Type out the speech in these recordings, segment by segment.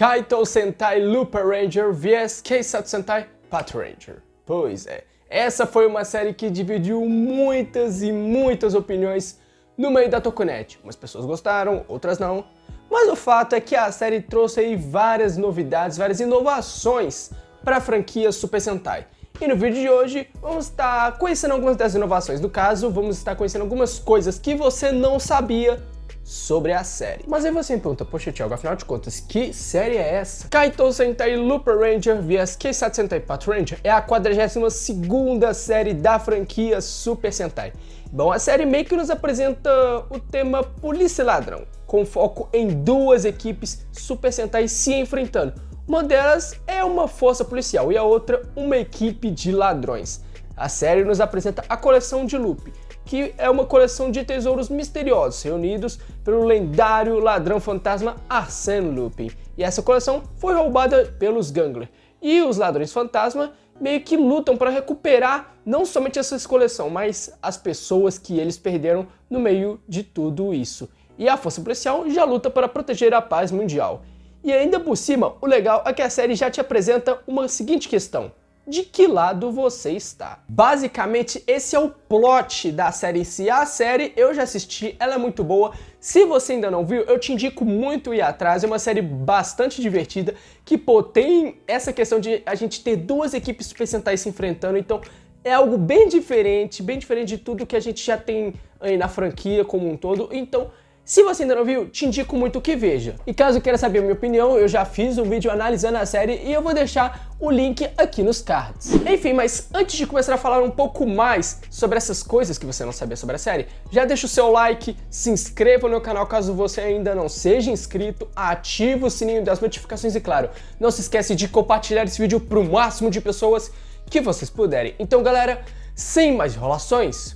Kaito Sentai Looper Ranger vs Keisatsu Sentai Patrol Ranger. Pois é, essa foi uma série que dividiu muitas e muitas opiniões no meio da Tokunet. Umas pessoas gostaram, outras não. Mas o fato é que a série trouxe aí várias novidades, várias inovações para a franquia Super Sentai. E no vídeo de hoje vamos estar conhecendo algumas das inovações. No caso, vamos estar conhecendo algumas coisas que você não sabia sobre a série. Mas aí você me pergunta, poxa Thiago, afinal de contas, que série é essa? Kaito Sentai Looper Ranger vs Keisatsu Sentai Patrol Ranger é a 42ª série da franquia Super Sentai. Bom, a série meio que nos apresenta o tema polícia e ladrão, com foco em duas equipes Super Sentai se enfrentando. Uma delas é uma força policial e a outra uma equipe de ladrões. A série nos apresenta a coleção de Loop, que é uma coleção de tesouros misteriosos reunidos pelo lendário ladrão fantasma Arsène Lupin. E essa coleção foi roubada pelos Gangler. E os ladrões fantasma meio que lutam para recuperar não somente essa coleção, mas as pessoas que eles perderam no meio de tudo isso. E a força policial já luta para proteger a paz mundial. E ainda por cima, o legal é que a série já te apresenta uma seguinte questão: de que lado você está? Basicamente, esse é o plot da série em si. A série eu já assisti, ela é muito boa. Se você ainda não viu, eu te indico muito ir atrás. É uma série bastante divertida, que pô, tem essa questão de a gente ter duas equipes Super Sentai se enfrentando, então é algo bem diferente de tudo que a gente já tem aí na franquia como um todo. Então, se você ainda não viu, te indico muito que veja. E caso queira saber a minha opinião, eu já fiz um vídeo analisando a série e eu vou deixar o link aqui nos cards. Enfim, mas antes de começar a falar um pouco mais sobre essas coisas que você não sabia sobre a série, já deixa o seu like, se inscreva no canal caso você ainda não seja inscrito, ativa o sininho das notificações e claro, não se esquece de compartilhar esse vídeo para o máximo de pessoas que vocês puderem. Então galera, sem mais enrolações,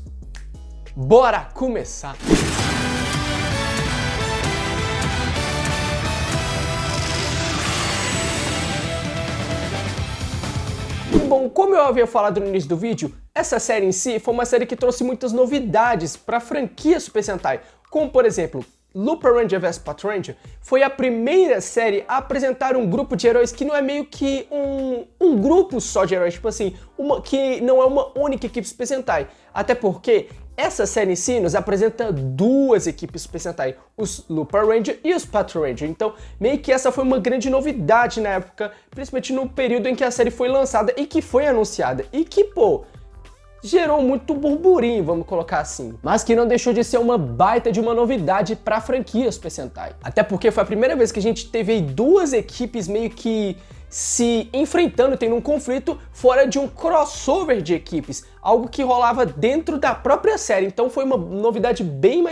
bora começar! Bom, como eu havia falado no início do vídeo, essa série em si foi uma série que trouxe muitas novidades para a franquia Super Sentai, como por exemplo, Looper Ranger vs Patrol Ranger foi a primeira série a apresentar um grupo de heróis que não é meio que um grupo só de heróis, tipo assim, que não é uma única equipe Super Sentai, até porque essa série em si nos apresenta duas equipes Super Sentai, os Looper Ranger e os Patrol Ranger, então meio que essa foi uma grande novidade na época, principalmente no período em que a série foi lançada e que foi anunciada, e que, pô, gerou muito burburinho, vamos colocar assim, mas que não deixou de ser uma baita de uma novidade pra franquia Super Sentai. Até porque foi a primeira vez que a gente teve aí duas equipes meio que se enfrentando, tendo um conflito fora de um crossover de equipes, algo que rolava dentro da própria série, então foi uma novidade bem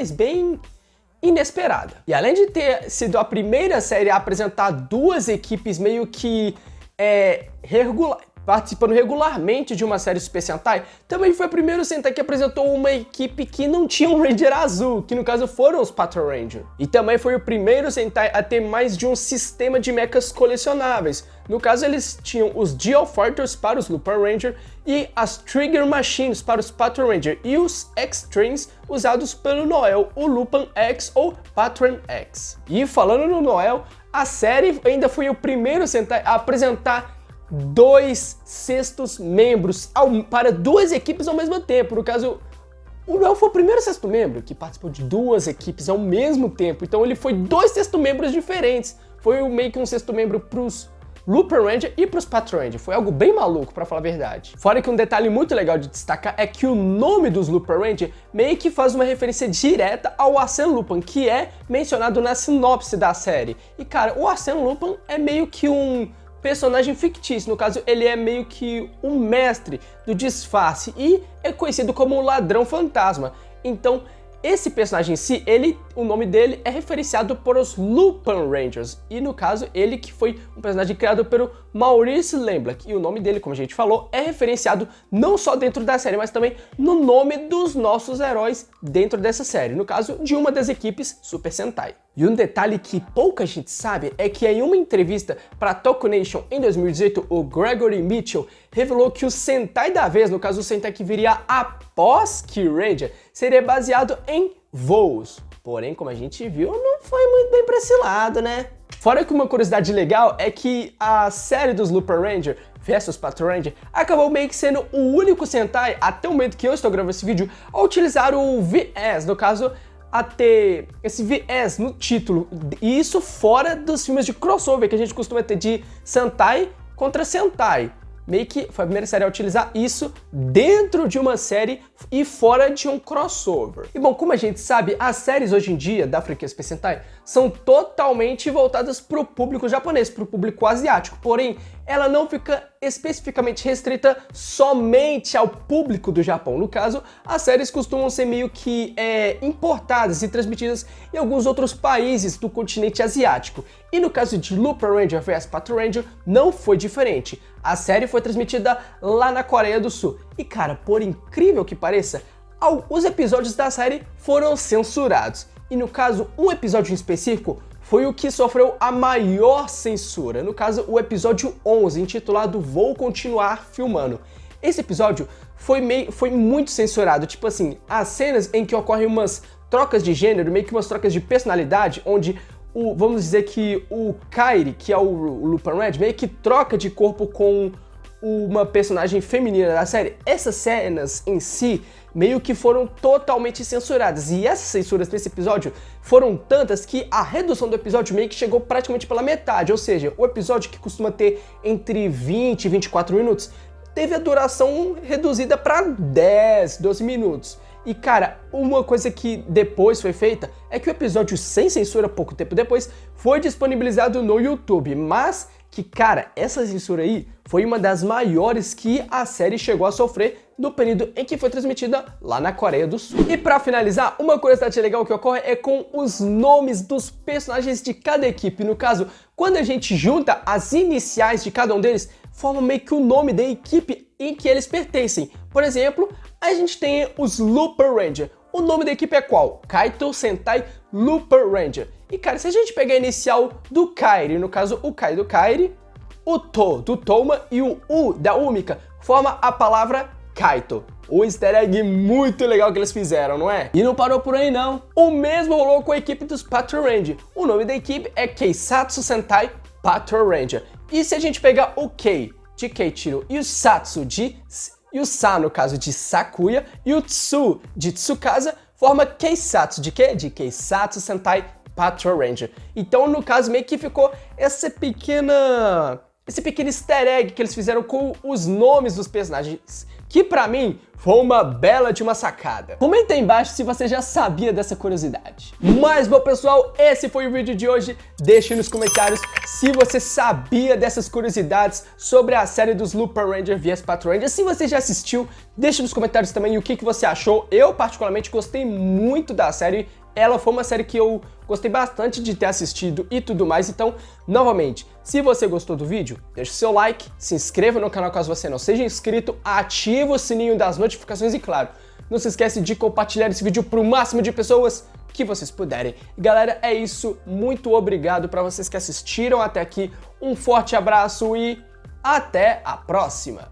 inesperada. E além de ter sido a primeira série a apresentar duas equipes meio que participando regularmente de uma série Super Sentai, também foi o primeiro Sentai que apresentou uma equipe que não tinha um Ranger azul, que no caso foram os Patrol Ranger. E também foi o primeiro Sentai a ter mais de um sistema de mechas colecionáveis. No caso, eles tinham os Geo Fighters para os Looper Ranger e as Trigger Machines para os Patrol Ranger e os X-Trains usados pelo Noel, o Lupin X ou Patron X. E falando no Noel, a série ainda foi o primeiro Sentai a apresentar dois sextos membros para duas equipes ao mesmo tempo. No caso, o Noel foi o primeiro sexto membro que participou de duas equipes ao mesmo tempo. Então ele foi dois sexto membros diferentes. Foi meio que um sexto membro pros Looper Ranger e pros Patrol Ranger. Foi algo bem maluco, pra falar a verdade. Fora que um detalhe muito legal de destacar é que o nome dos Looper Ranger meio que faz uma referência direta ao Arsène Lupin, que é mencionado na sinopse da série. E cara, o Arsène Lupin é meio que um personagem fictício, no caso ele é meio que um mestre do disfarce e é conhecido como o ladrão fantasma. Então esse personagem em si, o nome dele é referenciado por os Lupin Rangers, e no caso ele que foi um personagem criado pelo Maurice Lemblach, e o nome dele, como a gente falou, é referenciado não só dentro da série, mas também no nome dos nossos heróis dentro dessa série, no caso de uma das equipes Super Sentai. E um detalhe que pouca gente sabe é que em uma entrevista para Tokunation em 2018, o Gregory Mitchell revelou que o Sentai da vez, no caso o Sentai que viria após Kyuranger, seria baseado em voos. Porém, como a gente viu, não foi muito bem pra esse lado, né? Fora que uma curiosidade legal é que a série dos Looper Ranger versus Patrol Ranger acabou meio que sendo o único Sentai, até o momento que eu estou gravando esse vídeo, a utilizar o viés, no caso, a ter esse viés no título, e isso fora dos filmes de crossover que a gente costuma ter de Sentai contra Sentai. Meio que foi a primeira série a utilizar isso dentro de uma série e fora de um crossover. E bom, como a gente sabe, as séries hoje em dia da franquia Super Sentai são totalmente voltadas para o público japonês, para o público asiático. Porém, ela não fica especificamente restrita somente ao público do Japão. No caso, as séries costumam ser meio que importadas e transmitidas em alguns outros países do continente asiático. E no caso de Looper Ranger vs Patrol Ranger, não foi diferente. A série foi transmitida lá na Coreia do Sul. E cara, por incrível que pareça, os episódios da série foram censurados. E no caso, um episódio em específico foi o que sofreu a maior censura. No caso, o episódio 11, intitulado Vou Continuar Filmando. Esse episódio foi muito censurado. Tipo assim, as cenas em que ocorrem umas trocas de gênero, meio que umas trocas de personalidade, onde vamos dizer que o Kairi, que é o Lupin Red, meio que troca de corpo com uma personagem feminina da série. Essas cenas em si meio que foram totalmente censuradas, e essas censuras nesse episódio foram tantas que a redução do episódio meio que chegou praticamente pela metade, ou seja, o episódio que costuma ter entre 20 e 24 minutos teve a duração reduzida para 10, 12 minutos. E cara, uma coisa que depois foi feita é que o episódio sem censura, pouco tempo depois, foi disponibilizado no YouTube, mas que, cara, essa censura aí foi uma das maiores que a série chegou a sofrer no período em que foi transmitida lá na Coreia do Sul. E pra finalizar, uma curiosidade legal que ocorre é com os nomes dos personagens de cada equipe. No caso, quando a gente junta as iniciais de cada um deles, forma meio que o nome da equipe em que eles pertencem. Por exemplo, a gente tem os Looper Ranger. O nome da equipe é qual? Kaito Sentai Looper Ranger. E cara, se a gente pegar a inicial do Kairi, no caso o Kai do Kairi, o To do Toma e o U da Umika, forma a palavra Kaito. Um easter egg muito legal que eles fizeram, não é? E não parou por aí não. O mesmo rolou com a equipe dos Patrol Ranger. O nome da equipe é Keisatsu Sentai Patrol Ranger. E se a gente pegar o Kei de Keiichiro e o Satsu e o Sa, no caso, de Sakuya, e o Tsu de Tsukasa, forma Keisatsu de quê? De Keisatsu Sentai Patrol Ranger. Então, no caso, meio que ficou esse pequeno easter egg que eles fizeram com os nomes dos personagens, que pra mim foi uma bela de uma sacada. Comenta aí embaixo se você já sabia dessa curiosidade. Mas bom pessoal, esse foi o vídeo de hoje. Deixe nos comentários se você sabia dessas curiosidades sobre a série dos Looper Ranger vs Patrol Ranger. Se você já assistiu, deixe nos comentários também o que você achou. Eu particularmente gostei muito da série. Ela foi uma série que eu gostei bastante de ter assistido e tudo mais, então, novamente, se você gostou do vídeo, deixe seu like, se inscreva no canal caso você não seja inscrito, ativa o sininho das notificações e, claro, não se esquece de compartilhar esse vídeo para o máximo de pessoas que vocês puderem. E, galera, é isso, muito obrigado para vocês que assistiram até aqui, um forte abraço e até a próxima!